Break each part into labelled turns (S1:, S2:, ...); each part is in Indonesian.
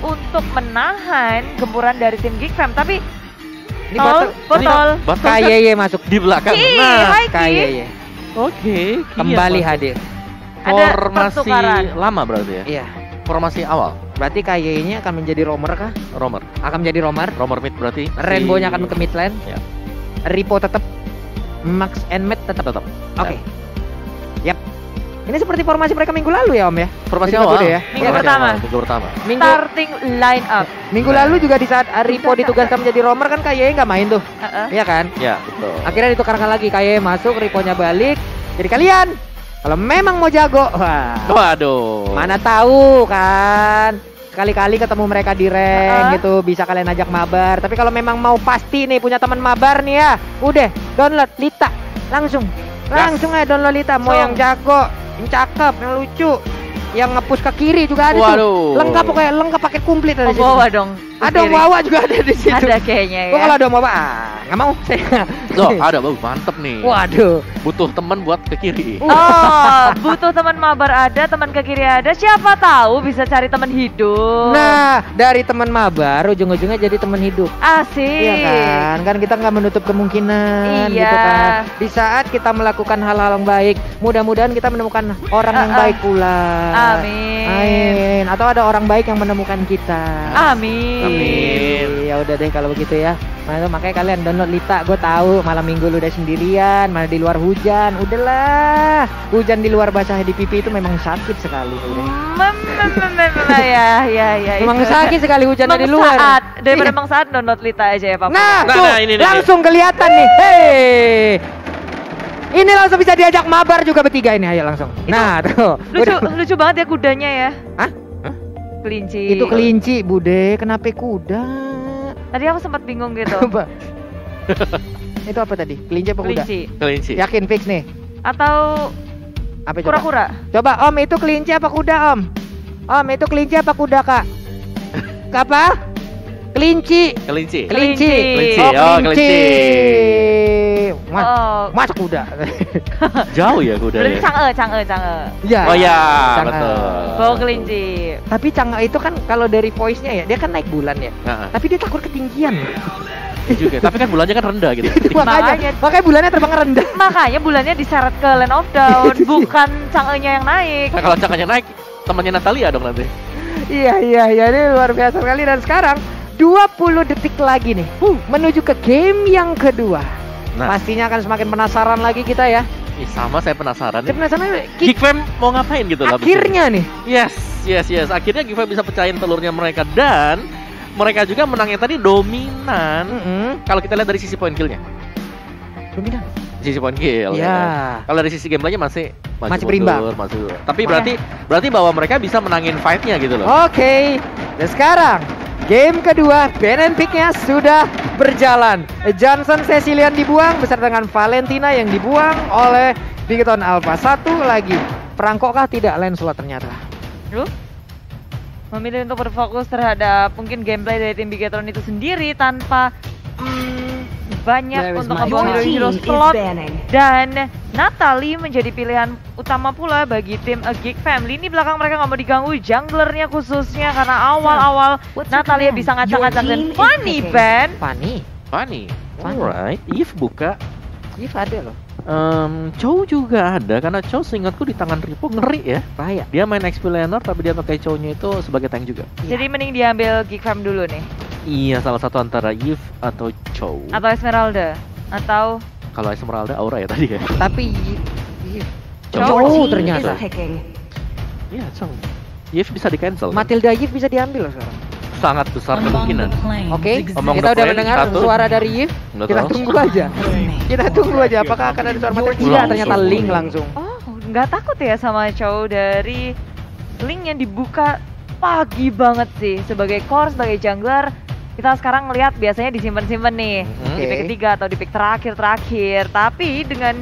S1: untuk menahan gempuran dari tim Geekfam, tapi
S2: Ini
S1: botol.
S2: KYY masuk
S3: di belakang.
S1: Hai Ki.
S2: KYY.
S3: Oke,
S2: Kembali hadir.
S1: Ada
S3: formasi
S1: pertukaran.
S3: lama berarti ya?
S2: Iya.
S3: Formasi awal.
S2: Berarti KYY-nya akan menjadi roamer kah?
S3: Romer.
S2: Akan menjadi roamer.
S3: Romer mid berarti.
S2: Rainbow-nya akan ke mid lane.
S3: Ya.
S2: Ripo tetap. Max and Matt tetap.
S3: Tetap.
S2: Oke. Yap. Ini seperti formasi mereka minggu lalu ya Om ya?
S3: Formasi
S2: Jadi
S3: awal
S2: Gabude ya?
S1: Minggu
S3: Formasi
S1: pertama.
S3: awal, Minggu pertama.
S1: Starting line up.
S2: Minggu lalu juga di saat Ripo ditugaskan menjadi roamer kan KYY nggak main tuh. Iya kan?
S3: Ya, betul.
S2: Akhirnya ditukarkan lagi, KYY masuk, Riponya balik. Jadi kalian kalau memang mau jago, wah,
S3: Waduh.
S2: mana tahu kan. Sekali-kali ketemu mereka di rank gitu, bisa kalian ajak mabar. Tapi kalau memang mau pasti nih punya teman mabar nih ya, udah download Lita langsung. Langsung aja download Lita. Mau yang jago, yang cakep, yang lucu, yang nge-push ke kiri juga ada tuh. Lengkap pokoknya, lengkap paket komplit ada di situ.
S1: Bawa dong.
S2: Ada Wawa juga ada di situ.
S1: Ada kayaknya ya.
S2: Gua kalau ada Wawa, nggak mau saya.
S3: Loh, ada bagus, mantep nih.
S2: Waduh.
S3: Butuh teman buat ke kiri.
S1: Oh, butuh teman mabar ada, teman ke kiri ada. Siapa tahu bisa cari teman hidup.
S2: Nah, dari teman mabar ujung-ujungnya jadi teman hidup.
S1: Asik.
S2: Iya kan? Kan kita nggak menutup kemungkinan
S1: Iya.
S2: gitu kan. Di saat kita melakukan hal-hal yang baik, mudah-mudahan kita menemukan orang yang baik pula.
S1: Amin.
S2: Amin. Atau ada orang baik yang menemukan kita.
S1: Amin.
S2: Ya udah deh kalau begitu ya. Makanya kalian download Lita. Gue tahu malam minggu lu udah sendirian, mana di luar hujan. Udahlah. Hujan di luar basah di pipi itu memang sakit sekali.
S1: Ya.
S2: Memang sakit sekali hujan di luar.
S1: Daripada Bang Saat download Lita aja ya Papa.
S2: Nah,
S3: Nah,
S2: tuh,
S3: ini.
S2: langsung kelihatan nih. Hei. Ini langsung bisa diajak mabar juga bertiga ini, ayo langsung. Nah, tuh.
S1: Lucu banget ya kudanya ya.
S2: Hah?
S1: Kelinci.
S2: Itu kelinci, Bude. Kenapa kuda?
S1: Tadi aku sempat bingung gitu.
S2: Coba. Itu apa tadi? Kelinci apa kuda?
S3: Kelinci.
S2: Yakin fix nih?
S1: Atau
S2: Apa coba?
S1: kura-kura?
S2: Coba Om, itu kelinci apa kuda Om? Om, itu kelinci apa kuda Kak? Apa? Kelinci.
S3: Kelinci.
S2: Kelinci.
S3: Kelinci.
S2: Oh,
S3: Oh,
S2: kelinci.
S1: Oh,
S2: Masa kuda?
S3: Jauh ya kuda
S1: berarti
S3: ya.
S1: Chang'e.
S2: Ya.
S3: Oh ya,
S2: Chang'e.
S3: betul.
S1: Bawa kelinci.
S2: Tapi Chang'e itu kan kalau dari voice-nya ya, dia kan naik bulan ya.
S3: Nah,
S2: Tapi dia takut ketinggian.
S3: juga. Tapi kan bulannya kan rendah gitu.
S2: makanya bulannya terbang rendah.
S1: Makanya bulannya diseret ke Land of Dawn, bukan Chang'e-nya yang naik.
S3: Nah, kalau cangkanya naik, temannya Natalia dong nanti.
S2: Iya, ini luar biasa sekali. Dan sekarang 20 detik lagi nih menuju ke game yang kedua.
S3: Nah.
S2: Pastinya akan semakin penasaran lagi kita ya.
S3: Sama saya penasaran nih.
S2: Penasaran
S3: Geekfam mau ngapain gitu lah.
S2: akhirnya nih.
S3: Yes. Akhirnya Geekfam bisa pecahin telurnya mereka dan mereka juga menangnya tadi dominan. Kalau kita lihat dari sisi poin killnya.
S2: Dominan.
S3: Sisi poin kill.
S2: Ya.
S3: Kan? Kalau dari sisi gameplaynya masih
S2: berimbang.
S3: Masih. Tapi berarti bahwa mereka bisa menangin fight-nya gitu loh.
S2: Oke. Dan sekarang game kedua, ban and pick-nya sudah berjalan. Johnson Cecilian dibuang beserta dengan Valentina yang dibuang oleh Bigeton Alpha. Satu lagi, perangkok kah? Tidak, Lancelot ternyata.
S1: Memilih untuk berfokus terhadap mungkin gameplay dari tim Bigetron itu sendiri tanpa banyak untuk membuang hero slot, dan Natalie menjadi pilihan utama pula bagi tim Geek Family. Ini belakang mereka nggak mau diganggu junglernya khususnya karena awal-awal Natalie bisa ngacak-ngacak dan Fanny.
S3: Alright. Eve buka.
S2: Eve ada loh.
S3: Chow juga ada karena Chow seingatku di tangan Ripo ngeri ya.
S2: Bahaya.
S3: Dia main explainer tapi dia pakai Chow-nya itu sebagai tank juga.
S1: Jadi mending diambil Geek Fam dulu nih.
S3: Iya, salah satu antara Eve atau Chow.
S1: Atau Esmeralda atau
S3: Kalau Esmeralda Aura ya tadi ya.
S2: Tapi
S1: Chow
S2: ternyata.
S3: Iya, Chow. Eve bisa di cancel.
S2: Matilda Eve bisa diambil loh sekarang.
S3: Sangat besar kemungkinan.
S2: Oke,
S3: Omong
S2: kita
S3: the
S2: udah
S3: plane,
S2: mendengar
S3: satu.
S2: suara dari Eve.
S3: Nggak
S2: Kita
S3: tahu.
S2: tunggu aja. Kita tunggu aja apakah akan ada suara Matilda. Tidak, ternyata Link langsung.
S1: Oh, nggak takut ya sama Chow dari Link yang dibuka pagi banget sih sebagai core, sebagai jungler. Kita sekarang ngelihat biasanya disimpan-simpan nih di pick ketiga atau di pick terakhir. Tapi dengan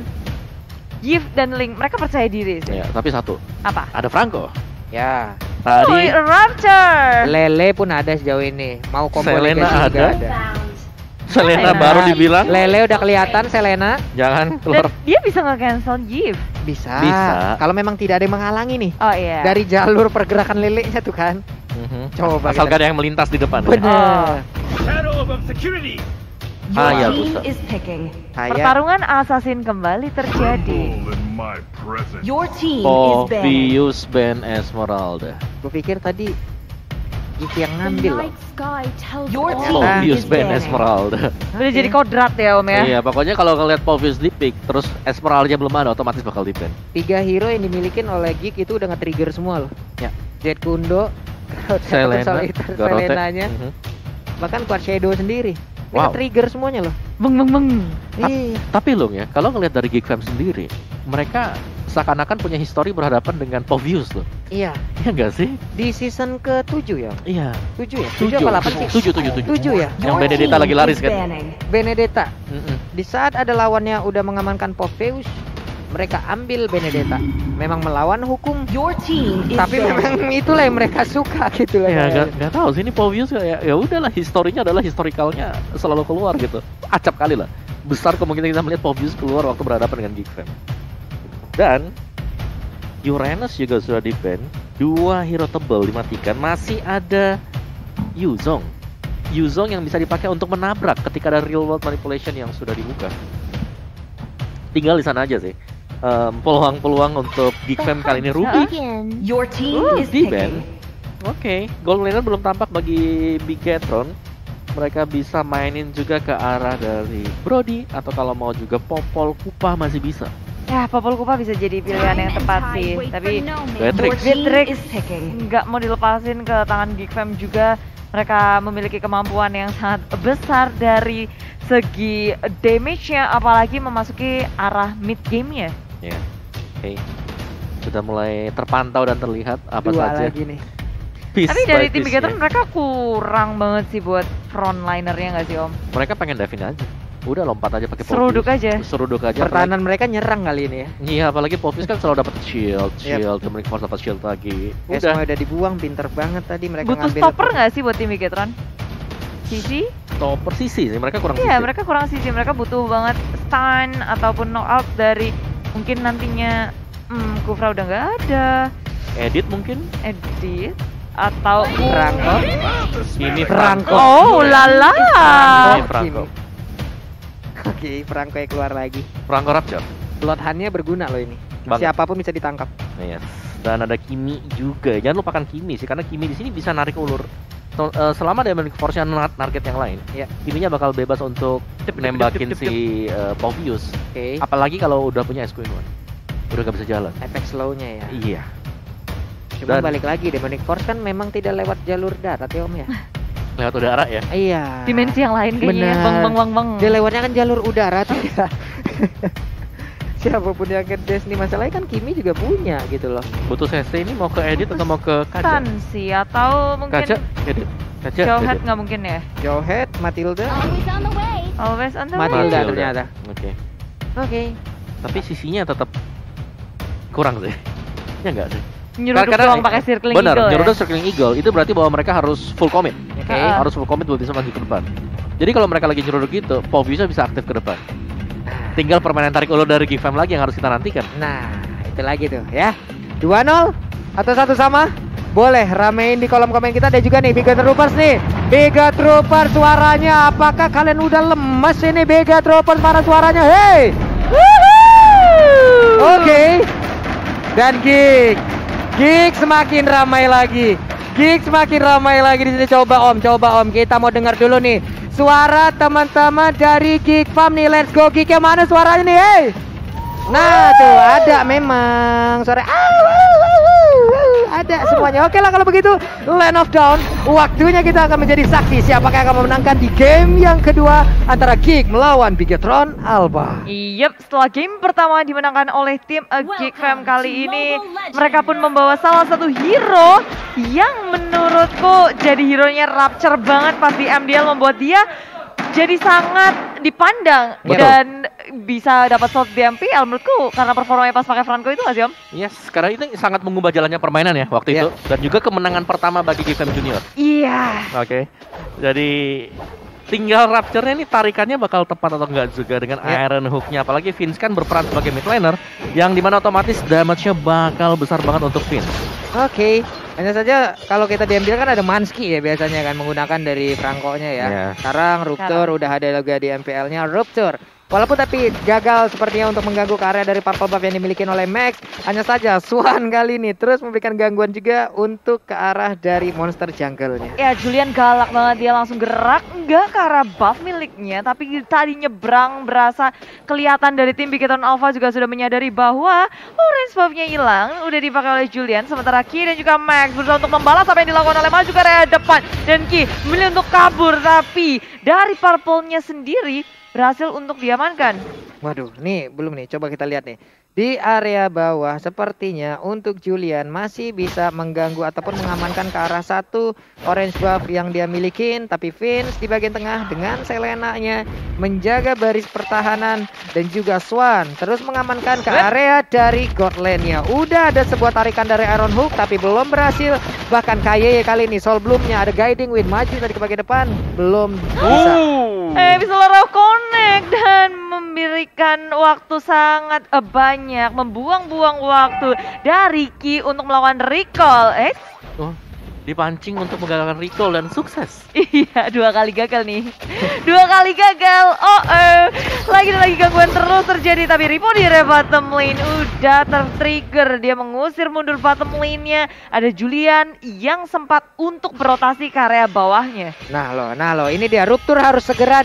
S1: Yves dan Link mereka percaya diri sih.
S3: Ya, tapi satu.
S1: Apa?
S3: Ada Franco.
S2: Ya.
S3: Tadi
S1: Rapture.
S2: Lele pun ada sejauh ini. Mau combo
S3: Selena
S2: legacy juga
S3: ada. Selena baru dibilang
S2: Lele udah kelihatan, Selena
S3: jangan
S1: Dan
S3: keluar.
S1: dia bisa nge-cancel Yves.
S2: bisa.
S3: Bisa.
S2: Kalau memang tidak ada yang menghalangi nih
S1: Oh iya.
S2: dari jalur pergerakan lelenya tuh kan. Coba
S3: Asal
S2: kita-
S3: gak ada yang melintas di depan. Ya?
S2: Bener.
S3: Ah, ya,
S4: Your team
S3: bisa.
S4: is picking.
S2: Kayak
S1: Pertarungan assassin kembali terjadi.
S4: Your team is banning.
S3: Povius Ben Esmeralda.
S2: gue pikir tadi itu yang ngambil loh.
S4: Your
S2: Oh,
S4: team
S3: Povius
S4: is
S3: Ben
S4: banning.
S3: Esmeralda.
S1: Udah jadi kodrat ya Om ya.
S3: Iya, pokoknya kalau ngeliat Povius di pick, terus Esmeralda belum ada, otomatis bakal di ban.
S2: 3 hero yang dimilikin oleh Geek itu udah nge-trigger semua loh.
S3: Ya.
S2: Jet Kundo,
S3: Selena, Gorote.
S2: Selenanya,
S3: Mhm.
S2: bahkan Quad Shadow sendiri. Ini
S3: Wow.
S2: trigger semuanya loh.
S1: Beng.
S2: Iya.
S3: Tapi loh ya, kalau ngeliat dari Geek Fam sendiri, mereka seakan-akan punya histori berhadapan dengan Povius loh.
S2: Iya.
S3: Iya nggak sih?
S2: Di season ke-7 ya?
S3: Iya.
S2: 7 ya? 7 apa 8 sih?
S3: 7.
S2: 7 ya?
S3: Yang
S4: Your
S3: Benedetta
S4: team
S3: lagi laris
S4: is
S3: kan?
S4: banning.
S2: Benedetta.
S3: Mm-mm.
S2: Di saat ada lawannya udah mengamankan Povius, mereka ambil Benedetta. Memang melawan hukum,
S4: Your team is
S2: tapi
S4: banning.
S2: memang itulah yang mereka suka gitu lah.
S3: Ya nggak tahu sih ini Povius ya udahlah, historinya adalah historikalnya selalu keluar gitu. Acap kali lah. Besar kemungkinan kita melihat Povius keluar waktu berhadapan dengan Geek Fam. Dan Uranus juga sudah di ban. 2 hero tebal dimatikan. Masih ada Yuzong yang bisa dipakai untuk menabrak ketika ada real world manipulation yang sudah dibuka. Tinggal di sana aja sih. Peluang-peluang untuk Geek Fam kali ini Ruby.
S4: Your team is
S3: Di ban.
S4: picking.
S3: Oke, Gold Laner belum tampak bagi Bigetron. Mereka bisa mainin juga ke arah dari Brody, atau kalau mau juga Popol Kupa masih bisa.
S1: Ya, Popol Kupa bisa jadi pilihan yang tepat sih. Tapi
S3: Beatrix.
S4: Your team
S1: Beatrix
S4: is picking.
S1: nggak mau dilepasin ke tangan Geek Fam juga. Mereka memiliki kemampuan yang sangat besar dari segi damage-nya, apalagi memasuki arah mid game-nya.
S3: Ya, oke. Sudah mulai terpantau dan terlihat apa
S2: 2
S3: saja.
S2: lagi nih.
S3: Piece
S1: Tapi
S3: by
S1: dari tim
S3: piece-nya.
S1: Bigetron mereka kurang banget sih buat frontlinernya nggak sih Om?
S3: Mereka pengen Davin aja. Udah lompat aja pakai
S1: Seruduk
S3: Povius.
S1: aja.
S3: Seruduk aja.
S2: Pertahanan mereka nyerang kali ini ya.
S3: Iya, apalagi Povius kan selalu dapat shield,
S2: Yep.
S3: Dominic Force dapat shield lagi.
S2: Ya,
S3: Udah.
S2: semua udah dibuang, pinter banget tadi mereka
S1: Butuh
S2: ngambil.
S1: stopper nggak sih buat tim Bigetron? Sisi?
S3: Stopper sisi sih, mereka kurang
S1: Iya,
S3: sisi.
S1: mereka kurang sisi. Mereka butuh banget stun ataupun knockout dari mungkin nantinya Kufra udah nggak ada,
S3: Edit mungkin.
S1: Edit atau
S2: Franco.
S3: Ini
S2: Franco.
S1: Oh lala.
S3: Ini Franco.
S2: Oke, Franco yang keluar lagi.
S3: Franco Rapture.
S2: Bloodhound-nya berguna loh ini.
S3: Banget.
S2: Siapapun bisa ditangkap.
S3: Yes. Dan ada Kimi juga. Jangan lupakan Kimi sih, karena Kimi di sini bisa narik ulur. Selama dia memiliki force target yang lain,
S2: Ya.
S3: Kiminya bakal bebas untuk nembakin si Povius.
S2: Oke.
S3: Apalagi kalau udah punya SQ1. Udah gak bisa jalan.
S2: Efek slow-nya ya.
S3: Iya.
S2: Cuma
S3: Dan-
S2: balik lagi, Demonic Force kan memang tidak lewat jalur darat ya Om ya.
S3: Lewat udara ya.
S2: Iya.
S1: Dimensi yang lain kayaknya.
S2: Benar.
S1: Bang.
S2: Dia lewatnya kan jalur udara tidak. Siapapun yang ngedes nih, masalahnya kan Kimi juga punya gitu loh.
S3: Butuh CC ini mau ke edit atau mau ke kaca?
S1: Stun sih atau mungkin
S3: Kaca, edit. Kaca,
S1: Jawhead
S3: edit.
S1: nggak mungkin ya.
S2: Jawhead, Matilda.
S1: Always on the
S2: Matilda
S1: way.
S2: ternyata.
S3: Oke.
S2: Oke.
S3: Tapi sisinya tetap kurang sih. Ya enggak sih.
S1: Nyeruduk
S3: Karena-
S1: doang pakai circling
S3: Benar,
S1: eagle
S3: nyeruduk
S1: ya.
S3: circling eagle itu berarti bahwa mereka harus full commit.
S2: Oke.
S3: Harus full commit buat bisa maju ke depan. Jadi kalau mereka lagi nyeruduk gitu, Poviusnya bisa aktif ke depan. Tinggal permainan tarik ulur dari Geek Fam lagi yang harus kita nantikan.
S2: Nah, itu lagi tuh ya. 2-0 atau 1 sama? Boleh ramein di kolom komen kita. Ada juga nih Biga Troopers nih. Biga Troopers suaranya, apakah kalian udah lemes ini Biga Troopers para suaranya? Hey! Oke. Dan Geek semakin ramai lagi. Geek semakin ramai lagi di sini. Coba Om, kita mau dengar dulu nih suara teman-teman dari Geek Fam nih. Let's go Geek, yang mana suaranya nih? Hey! Nah, tuh ada memang suara ada semuanya. Oke lah kalau begitu, Land of Dawn, waktunya kita akan menjadi saksi siapakah yang akan memenangkan di game yang kedua antara Geek melawan Bigetron Alba.
S1: Yep, setelah game pertama dimenangkan oleh tim Geek Fam kali ini, mereka pun membawa salah satu hero yang menurutku jadi hero-nya Rapture banget pas di MDL, membuat dia jadi sangat dipandang.
S3: Betul.
S1: Dan bisa dapat slot di MPL menurutku karena performanya pas pakai Franco itu nggak sih Om?
S3: Yes, karena itu sangat mengubah jalannya permainan ya waktu
S2: Iya.
S3: itu, dan juga kemenangan pertama bagi Geek Fam Junior.
S1: Iya.
S3: Oke. Jadi tinggal Rapture-nya nih tarikannya bakal tepat atau enggak juga dengan
S2: Ya.
S3: Iron Hook-nya. Apalagi Vince kan berperan sebagai mid laner yang dimana otomatis damage-nya bakal besar banget untuk Vince.
S2: Oke, Hanya saja kalau kita diambil kan ada Mansky ya biasanya kan menggunakan dari Franco-nya ya.
S3: Iya.
S2: Sekarang Rupture udah ada juga di MPL-nya Rupture. Walaupun tapi gagal sepertinya untuk mengganggu ke area dari purple buff yang dimiliki oleh Max. Hanya saja Swan kali ini terus memberikan gangguan juga untuk ke arah dari monster jungle-nya.
S1: Ya Julian galak banget, dia langsung gerak enggak ke arah buff miliknya, tapi tadi nyebrang berasa kelihatan dari tim Bigetron Alpha juga sudah menyadari bahwa orange buff-nya hilang, udah dipakai oleh Julian. Sementara Ki dan juga Max berusaha untuk membalas apa yang dilakukan oleh Maju ke area depan, dan Ki memilih untuk kabur, tapi dari purple-nya sendiri berhasil untuk diamankan.
S2: Waduh, nih belum nih, coba kita lihat nih. Di area bawah sepertinya untuk Julian masih bisa mengganggu ataupun mengamankan ke arah satu orange buff yang dia milikin. Tapi Vince di bagian tengah dengan Selena-nya menjaga baris pertahanan, dan juga Swan terus mengamankan ke area dari Godland-nya. Udah ada sebuah tarikan dari Iron Hook tapi belum berhasil. Bahkan KYY kali ini Soul Bloom-nya ada guiding wind maju tadi ke bagian depan, belum bisa.
S1: Bisa Lara connect dan memberikan waktu sangat banyak, membuang-buang waktu dari Ki untuk melakukan recall.
S3: Dipancing untuk menggagalkan recall dan sukses.
S1: Iya, 2 kali gagal nih. 2 kali gagal. Lagi dan lagi gangguan terus terjadi, tapi Ripo di area bottom lane udah tertrigger. Dia mengusir mundur bottom lane-nya. Ada Julian yang sempat untuk berotasi ke area bawahnya.
S2: Nah loh, ini dia Rupture harus segera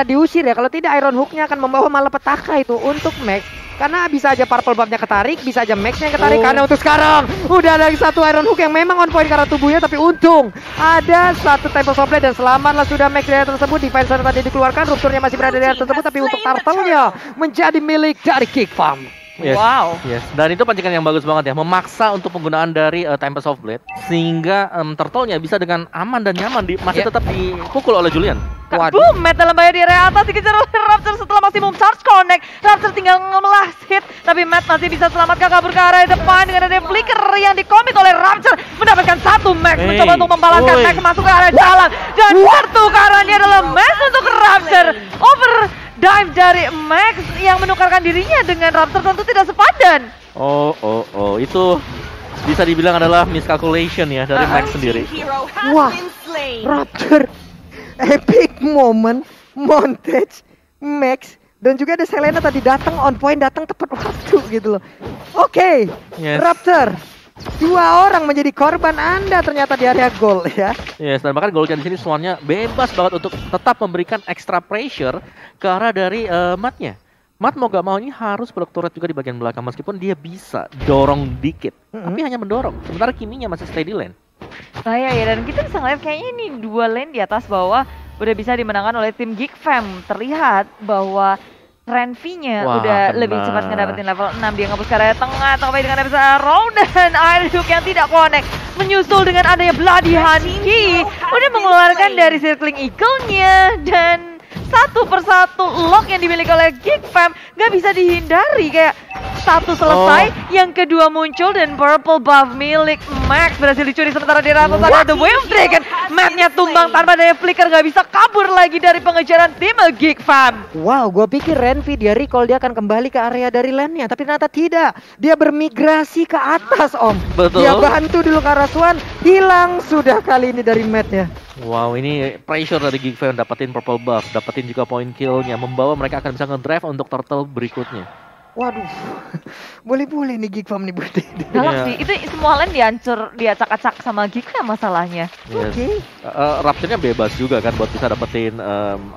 S2: diusir ya. Kalau tidak Iron Hook-nya akan membawa malapetaka itu untuk Max. Karena bisa aja purple buff-nya ketarik, bisa aja Max-nya yang ketarik. Karena untuk sekarang udah ada satu Iron Hook yang memang on point karena tubuhnya, tapi untung ada satu Tempest of Blade dan selamatlah sudah Max dari tersebut. Defense tadi dikeluarkan, Rupture-nya masih berada di area tersebut, tapi untuk turtle-nya menjadi milik dari Geek Farm.
S3: Yes.
S1: Wow.
S3: Yes. Dan itu pancingan yang bagus banget ya, memaksa untuk penggunaan dari Tempest of Blade sehingga turtle-nya bisa dengan aman dan nyaman masih tetap dipukul oleh Julian.
S1: Boom, Matt dalam bahaya di area atas, dikejar oleh Rapture setelah maksimum charge connect. Rapture tinggal ngemelas hit, tapi Matt masih bisa selamatkan kabur ke arah depan dengan ada flicker yang dikomit oleh Rapture. Mendapatkan satu Max, mencoba untuk membalaskan Max masuk ke arah jalan, dan pertukarannya adalah Max untuk Rapture. Dive dari Max yang menukarkan dirinya dengan Rapture tentu tidak sepadan.
S3: Itu bisa dibilang adalah miscalculation ya dari Max sendiri.
S2: Wah, Rapture, epic moment, montage, Max, dan juga ada Selena tadi datang on point, datang tepat waktu gitu loh. Oke,
S3: yes.
S2: Rapture, 2 orang menjadi korban Anda ternyata di area goal ya.
S3: Yes, dan bahkan golnya di sini Swan-nya bebas banget untuk tetap memberikan extra pressure ke arah dari Matt-nya. Matt mau gak mau ini harus blok turret juga di bagian belakang, meskipun dia bisa dorong dikit, tapi hanya mendorong. Sementara Kimi-nya masih stay di lane.
S1: Ya, dan kita bisa ngeliat kayaknya ini 2 lane di atas bawah udah bisa dimenangkan oleh tim Geek Fam. Terlihat bahwa Renvi-nya udah lebih cepat ngedapetin level 6. Dia ngebus ke area tengah, tapi dengan bisa Arrow dan Iron Hook yang tidak connect. Menyusul dengan adanya Bloody Hanky, udah mengeluarkan dari Circling Eagle-nya, dan satu persatu lock yang dimiliki oleh Geek Fam gak bisa dihindari. Kayak satu selesai, yang kedua muncul, dan purple buff milik Max berhasil dicuri. Sementara di atas ada The Wave Dragon. Map-nya tumbang tanpa daya flicker, gak bisa kabur lagi dari pengejaran tim Geek Fam.
S2: Wow, gue pikir Renvi dia recall dia akan kembali ke area dari lane-nya, tapi ternyata tidak. Dia bermigrasi ke atas, Om.
S3: Betul.
S2: Dia bantu dulu ke arah Swan, hilang sudah kali ini dari Matt-nya.
S3: Wow, ini pressure dari Geek Fam, dapetin purple buff, dapetin juga point kill-nya, membawa mereka akan bisa ngedrive untuk turtle berikutnya.
S2: Waduh, boleh-boleh nih Geek Farm nih buat ini.
S1: Galak sih, itu semua lane dihancur, diacak-acak sama Geek Fam masalahnya.
S3: Yes. Oke. Rapture-nya bebas juga kan buat bisa dapetin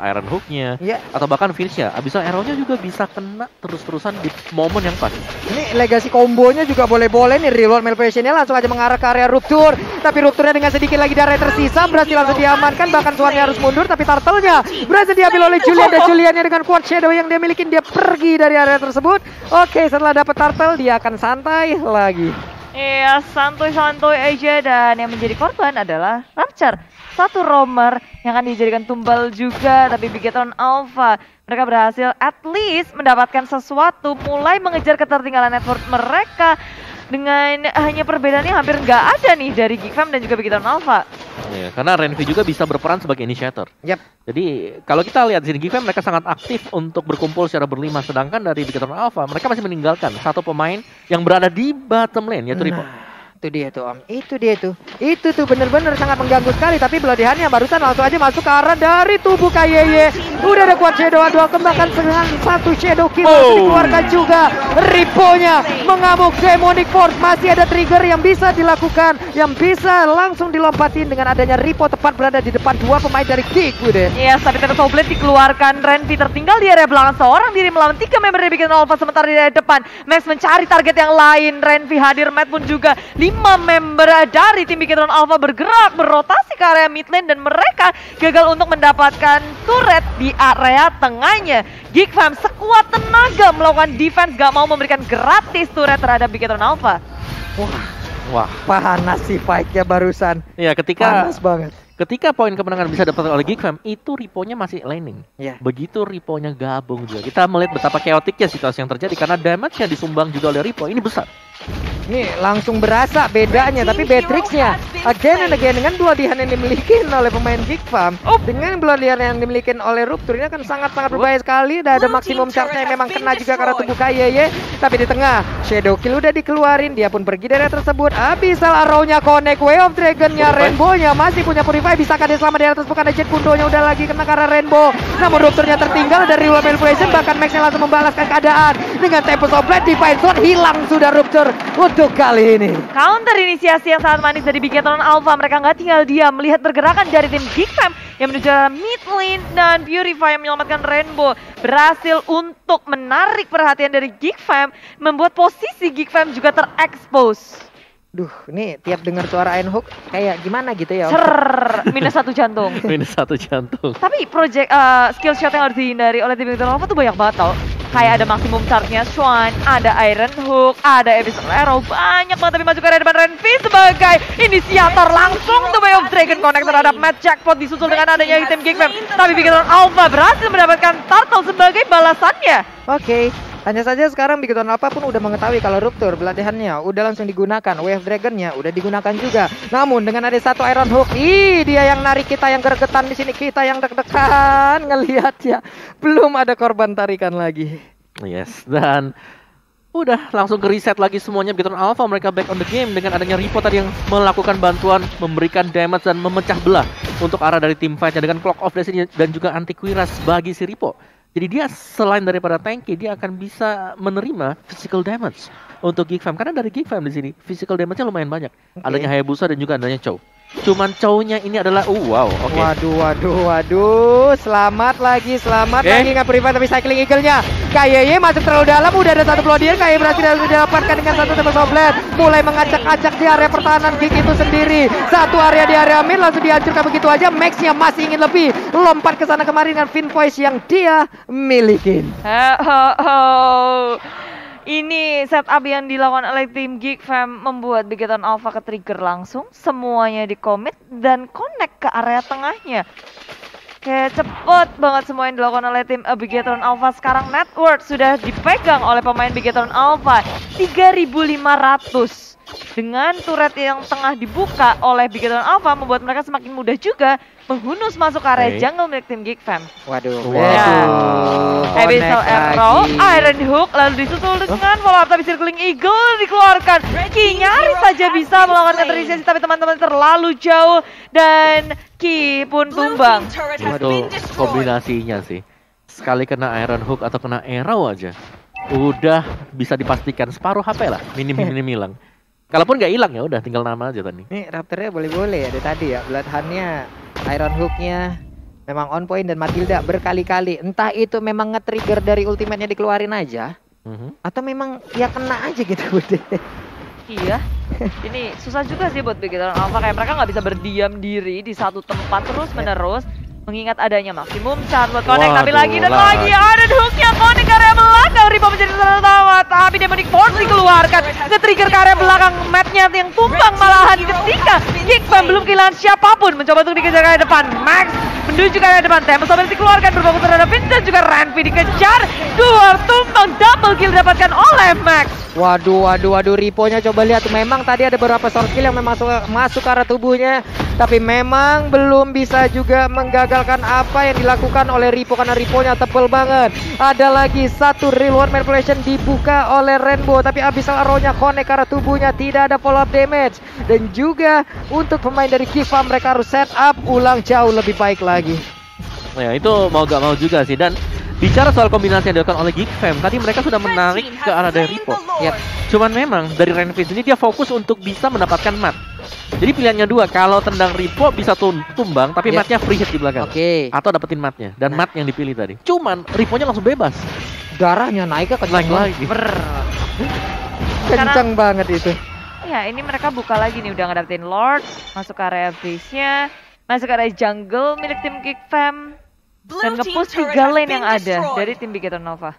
S3: Iron Hook-nya. Atau bahkan Vince-nya, abis itu arrow-nya juga bisa kena terus-terusan di momen yang pas.
S2: Ini legacy combonya juga boleh-boleh nih, reload Malphation-nya langsung aja mengarah ke area Rupture. Tapi Rupture-nya dengan sedikit lagi darah tersisa berhasil langsung diamankan, bahkan Swan-nya harus mundur, tapi turtle-nya berhasil diambil oleh Julian, dan Julian-nya dengan Quad Shadow yang dia miliki, dia pergi dari area tersebut. Oke, setelah dapat turtle dia akan santai lagi.
S1: Iya, santuy-santuy aja, dan yang menjadi korban adalah Rapture. Satu roamer yang akan dijadikan tumbal juga, tapi Bigetron Alpha mereka berhasil at least mendapatkan sesuatu, mulai mengejar ketertinggalan network mereka. Dengan hanya perbedaannya hampir nggak ada nih dari Geek Fam dan juga Bigetron Alpha.
S3: Ya, karena Renvi juga bisa berperan sebagai initiator. Jadi kalau kita lihat di sini Geek Fam mereka sangat aktif untuk berkumpul secara berlima, sedangkan dari Bigetron Alpha mereka masih meninggalkan satu pemain yang berada di bottom lane, yaitu Ripo.
S2: Itu dia tuh Om, itu dia tuh. Itu tuh bener-bener sangat mengganggu sekali. Tapi Bloodihannya barusan langsung aja masuk ke arah dari tubuh KYY. Udah ada kuat Shadow Adua, kembangkan dengan satu Shadow Kill. Dikeluarkan juga Riponya mengamuk Demonic Force. Masih ada trigger yang bisa dilakukan, yang bisa langsung dilompatin dengan adanya Ripo tepat berada di depan dua pemain dari Geek.
S1: Yes, tapi Tempest Blade dikeluarkan. Renvi tertinggal di area belakang seorang diri melawan 3 member dari Bigetron Alpha. Sementara di area depan Max mencari target yang lain. Renvi hadir, Matt pun juga. 5 member dari tim Bigetron Alpha bergerak, berotasi ke area mid lane dan mereka gagal untuk mendapatkan turret di area tengahnya. Geek Fam sekuat tenaga melakukan defense, gak mau memberikan gratis turret terhadap Bigetron Alpha.
S2: Wah, panas sih fight-nya barusan.
S3: Ya,
S2: Panas banget.
S3: Ketika poin kemenangan bisa dapatkan oleh Geek Fam, itu Riponya masih laning.
S2: Ya.
S3: Begitu Riponya gabung juga, kita melihat betapa chaoticnya situasi yang terjadi karena damage-nya disumbang juga oleh Ripo. Ini besar.
S2: Nih langsung berasa bedanya, tapi Beatrix-nya again and again dengan Bloodihan yang dimiliki oleh pemain Geek Fam, dengan Bloodihan yang dimiliki oleh Rupture ini akan sangat-sangat berbahaya sekali. Dan ada maksimum charge-nya yang memang kena juga karena tubuh KYY. Tapi di tengah Shadow Kill udah dikeluarin, dia pun pergi dari tersebut. Abyssal Arrow-nya connect, Way of Dragon-nya, Rainbow-nya masih punya Purify. Bisakah dia selamat di atas? Bukan, ada Jet Pundonya udah lagi kena karena Rainbow. Namun Rupture-nya tertinggal dari Rule Manipulation, bahkan Max-nya langsung membalaskan keadaan dengan Tempest of Blade. Divine Sword hilang sudah Rupture untuk kali ini.
S1: Counter inisiasi yang sangat manis dari Bigetron Alpha. Mereka nggak tinggal diam melihat pergerakan dari tim Geek Fam yang menuju mid lane, dan Purify yang menyelamatkan Rainbow berhasil untuk menarik perhatian dari Geek Fam, membuat posisi Geek Fam juga terekspos.
S2: Duh, nih tiap dengar suara Iron Hook kayak gimana gitu ya.
S1: Minus 1 jantung.
S3: Minus 1 jantung.
S1: Tapi project skill shot yang harus dihindari oleh tim Bigetron Alpha tuh banyak banget tau. Kayak ada maximum charge-nya Swan, ada Iron Hook, ada Abyssal Arrow, banyak banget. Tapi masuk ke area depan Renvi sebagai inisiator langsung The Way of Dragon connect terhadap Match Jackpot, disusul dengan adanya tim Geek Fam. Tapi Bigetron Alpha berhasil mendapatkan Turtle sebagai balasannya.
S2: Oke. Hanya saja sekarang Bigetron Alpha pun udah mengetahui kalau Rupture Bloodihannya udah langsung digunakan, Wave Dragon-nya udah digunakan juga. Namun dengan ada satu Iron Hook, dia yang narik, kita yang gregetan di sini, kita yang deg-degan ngelihat ya. Belum ada korban tarikan lagi.
S3: Yes, dan udah langsung ke reset lagi semuanya. Bigetron Alpha mereka back on the game dengan adanya Ripo tadi yang melakukan bantuan, memberikan damage dan memecah belah untuk arah dari tim fight-nya dengan Clock of Destiny dan juga Anti Cuirass bagi si Ripo. Jadi dia selain daripada tanky, dia akan bisa menerima physical damage untuk Geek Fam. Karena dari Geek Fam di sini physical damage-nya lumayan banyak. Adanya Hayabusa dan juga adanya Chow. Cuman Chow-nya ini adalah wow, oke.
S2: Waduh. Selamat lagi nggak Purify, tapi Cycling Eagle-nya. KYY masuk terlalu dalam, udah ada satu Bloodihan. KYY berhasil didapatkan dengan satu Tempest of Blade. Mulai mengacak-acak di area pertahanan Geek itu sendiri. Satu area di area mid langsung dihancurkan begitu aja. Max-nya masih ingin lebih, lompat ke sana kemari dengan Fin Voice yang dia milikin.
S1: Ini setup yang dilakukan oleh tim Geek Fam membuat Bigetron Alpha ke trigger langsung. Semuanya di-commit dan connect ke area tengahnya. Kayak cepet banget semua yang dilakukan oleh tim Bigetron Alpha. Sekarang net worth sudah dipegang oleh pemain Bigetron Alpha 3.500. Dengan turret yang tengah dibuka oleh Bigetron Alpha membuat mereka semakin mudah juga menghunus masuk area jungle milik tim Geek Fam.
S2: Waduh.
S1: Abyssal Arrow, Iron Hook, lalu disusul dengan follow up, tapi Circling Eagle dikeluarkan. Ki nyaris saja bisa melakukan counter-inisiasi, tapi teman-teman terlalu jauh dan Ki pun tumbang.
S3: Itu kombinasinya sih. Sekali kena Iron Hook atau kena Arrow aja, udah bisa dipastikan separuh HP lah, minim hilang. Kalaupun nggak hilang ya udah tinggal nama aja tadi.
S2: Nih Raptornya boleh-boleh ya dari tadi ya. Bloodhound-nya, Iron Hook-nya memang on point dan Matilda berkali-kali. Entah itu memang nge-trigger dari ultimate-nya dikeluarin aja, atau memang ya kena aja gitu udah.
S1: Iya, ini susah juga sih buat Bigetron Alpha, kayak mereka nggak bisa berdiam diri di satu tempat terus-menerus. Mengingat adanya maksimum charge buat connect, tapi lagi dan lagi ada hooknya connect area belakang. Ripo menjadi tertawa, tapi Demonic Force dikeluarkan, nge-trigger ke area belakang. Mapnya yang tumbang malahan ketika Geek Fam belum kehilangan siapapun. Mencoba untuk dikejar ke area depan, Max menuju ke area depan. Tempest Blade dikeluarkan, berfokus terhadap Vince dan juga Renvi dikejar. Dua tumbang, double kill didapatkan oleh Max.
S2: Waduh, Riponya coba lihat, memang tadi ada beberapa short kill yang memang masuk ke arah tubuhnya, tapi memang belum bisa juga menggagalkan apa yang dilakukan oleh Ripo karena Riponya tebel banget. Ada lagi satu real word manipulation dibuka oleh Rainbow, tapi Abyssal Arrow-nya connect ke arah tubuhnya, tidak ada follow up damage. Dan juga untuk pemain dari Kiva, mereka harus set up ulang jauh lebih baik lagi.
S3: Ya itu mau gak mau juga sih. Dan bicara soal kombinasi yang dilakukan oleh Geek Fam, tadi mereka sudah menarik ke arah dari Ripo.
S4: Yep.
S3: Cuman memang dari Renfish ini dia fokus untuk bisa mendapatkan mat. Jadi pilihannya dua, kalau tendang Ripo bisa tumbang, tapi
S2: Yep.
S3: matnya free hit di belakang.
S2: Oke.
S3: Atau dapetin matnya, dan mat yang dipilih tadi. Cuman Riponya langsung bebas.
S2: Darahnya naik ke
S3: Naik lagi.
S2: Kencang banget itu.
S1: Ya, ini mereka buka lagi nih, udah ngedapetin Lord, masuk ke area base-nya, masuk ke area jungle milik tim Geek Fam, dan nge-push 3 lane yang ada dari tim Bigetron Nova.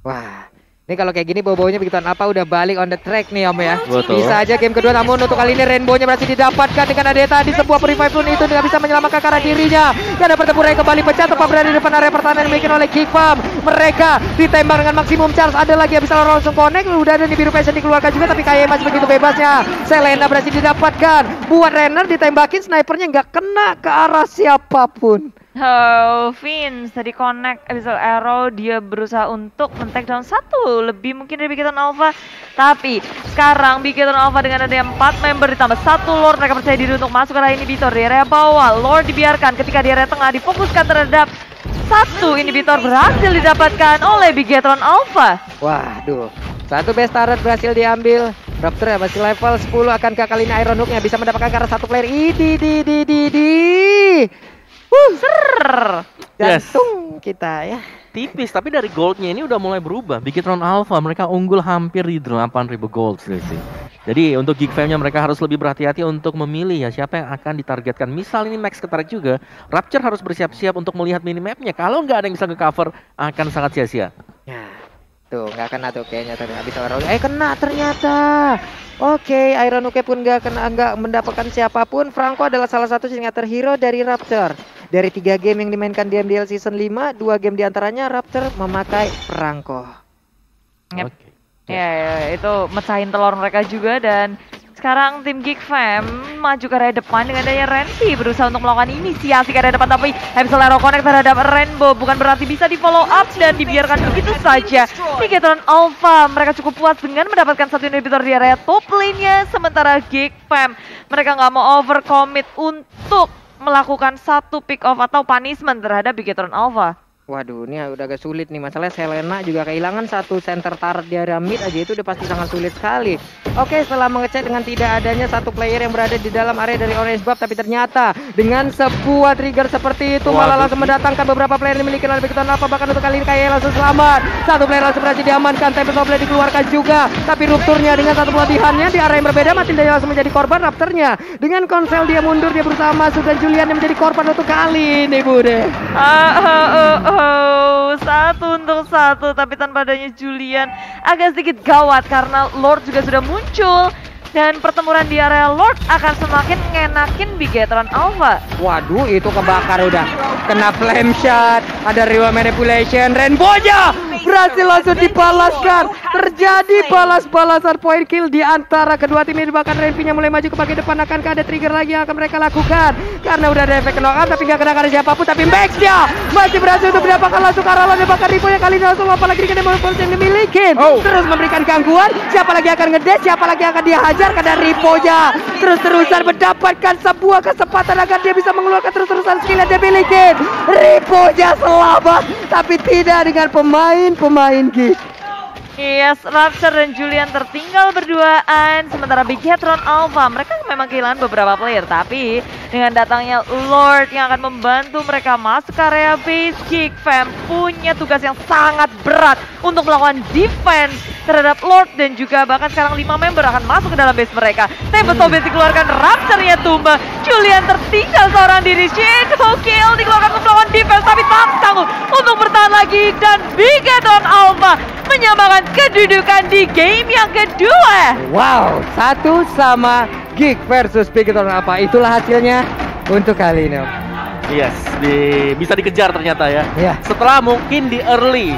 S2: Wah, ini kalau kayak gini bau-baunya begitu apa udah balik on the track nih Om ya.
S3: Betul.
S2: Bisa aja game kedua, namun untuk kali ini Rainbow-nya berhasil didapatkan dengan adanya tadi sebuah revive pun itu tidak bisa menyelamatkan karena dirinya. Dan pertempuran yang kembali pecah tepat berada di depan area pertahanan yang dimiliki oleh Geek Fam. Mereka ditembak dengan maksimum charge, ada lagi yang bisa langsung connect, udah ada di biru passion dikeluarkan juga, tapi kayak masih begitu bebasnya. Selena berhasil didapatkan. Buat Renner ditembakin, snipernya nggak kena ke arah siapapun.
S1: Oh, Vince tadi connect Abyssal Arrow, dia berusaha untuk men-take down satu lebih mungkin dari Bigetron Alpha. Tapi sekarang Bigetron Alpha dengan ada 4 member ditambah 1 Lord, mereka percaya diri untuk masuk ke area inhibitor di area bawah. Lord dibiarkan, ketika di area tengah difokuskan terhadap 1 inhibitor berhasil didapatkan oleh Bigetron Alpha.
S2: Waduh, 1 base turret berhasil diambil. Raptor ya masih level 10, akankah kali ini Iron Hook-nya bisa mendapatkan karena 1 player?
S1: Ser.
S2: Jantung kita ya.
S3: Tipis, tapi dari goldnya ini udah mulai berubah. Bigetron Alpha mereka unggul hampir di 8.000 gold sih. Jadi untuk Geek Fam-nya mereka harus lebih berhati-hati untuk memilih ya siapa yang akan ditargetkan. Misal ini Max ketarik juga, Rapture harus bersiap-siap untuk melihat minimapnya. Kalau nggak ada yang bisa nge-cover akan sangat sia-sia.
S2: Ya, tuh nggak kena tuh kayaknya tadi habis Iron Hook. Kena ternyata. Oke, Iron Hook pun nggak mendapatkan siapapun. Franco adalah salah satu signature hero dari Rapture. Dari 3 game yang dimainkan di MDL Season 5, 2 game diantaranya Rapture memakai Franco.
S1: Yep. Ya, itu mecahin telur mereka juga. Dan sekarang tim Geek Fam maju ke area depan dengan adanya Renfi berusaha untuk melakukan inisiasi ke area depan, tapi Abyssal Arrow connect terhadap Rainbow bukan berarti bisa di follow up dan dibiarkan begitu saja. Bigetron Alpha mereka cukup puas dengan mendapatkan 1 inhibitor di area top lane-nya, sementara Geek Fam mereka nggak mau overcommit untuk melakukan 1 pick off atau punishment terhadap Bigetron Alpha.
S2: Waduh, ini udah agak sulit nih. Masalahnya Selena juga kehilangan 1 center turret di area mid aja, itu udah pasti sangat sulit sekali. Oke, setelah mengecek dengan tidak adanya 1 player yang berada di dalam area dari Orange Buff, tapi ternyata dengan sebuah trigger seperti itu malah langsung mendatangkan beberapa player yang dimiliki oleh Bigetron Alpha. Bahkan untuk kali ini kayak langsung selamat. 1 player langsung berhasil diamankan, tapi boleh dikeluarkan juga. Tapi rupturnya dengan 1 pelatihannya di area yang berbeda, Matilda langsung menjadi korban. Raptornya dengan konsel dia mundur, dia berusaha masuk, dan Julian yang menjadi korban untuk kali ini, Bude.
S1: 1 untuk 1, tapi tanpa adanya Julian agak sedikit gawat karena Lord juga sudah muncul. Dan pertempuran di area Lord akan semakin ngenakin Bigetron Alpha.
S2: Waduh, itu kebakar udah. Kena flame shot, ada reward manipulation, Rainbow-nya berhasil langsung dibalaskan. Terjadi balas-balasan point kill di antara kedua tim ini. Bahkan Renfi-nya mulai maju ke bagian depan. Akankah ada trigger lagi yang akan mereka lakukan? Karena udah ada efek knockout, tapi nggak kena karena siapapun. Tapi Max-nya masih berhasil untuk mendapatkan langsung ke arah Lord. Bahkan Ripo-nya kali ini langsung apalagi dengan monopol yang dimiliki. Terus memberikan gangguan. Siapa lagi akan ngedes? Siapa lagi akan dihajar? Karena Ripo-nya terus-terusan mendapatkan sebuah kesempatan agar dia bisa mengeluarkan terus-terusan skill yang dia miliki. Ripo-nya selamat, tapi tidak dengan pemain Geek.
S1: Yes, Rapture dan Julian tertinggal berduaan, sementara Bigetron Alpha mereka memang kehilangan beberapa player, tapi dengan datangnya Lord yang akan membantu mereka masuk ke area base, Geek Fam punya tugas yang sangat berat untuk melakukan defense terhadap Lord, dan juga bahkan sekarang 5 member akan masuk ke dalam base mereka. Tempest dikeluarkan, Rapture-nya tumbang, Julian tertinggal seorang diri, Shadow Kill dikeluarkan untuk melakukan defense, tapi tak sanggup untuk bertahan lagi, dan Bigetron Alpha menyamakan kedudukan di game yang kedua.
S2: Wow, 1 sama Geek versus Bigetron Alpha. Itulah hasilnya untuk kali ini.
S3: Yes, bisa dikejar ternyata ya.
S2: Iya.
S3: Setelah mungkin di early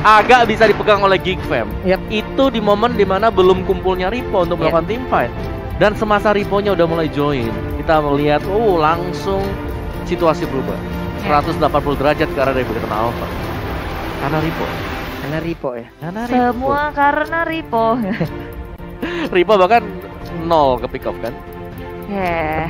S3: agak bisa dipegang oleh Geek Fam.
S2: Yep.
S3: Itu di momen dimana belum kumpulnya Ripo untuk melakukan team fight. Dan semasa Ripo-nya udah mulai join, kita melihat langsung situasi berubah 180 derajat ke arah dari Bigetron Alpha. Karena Ripo
S2: Karena Ripo ya.
S1: Semua karena Ripo.
S3: Ripo bahkan 0 ke pick up kan.
S1: Yeah.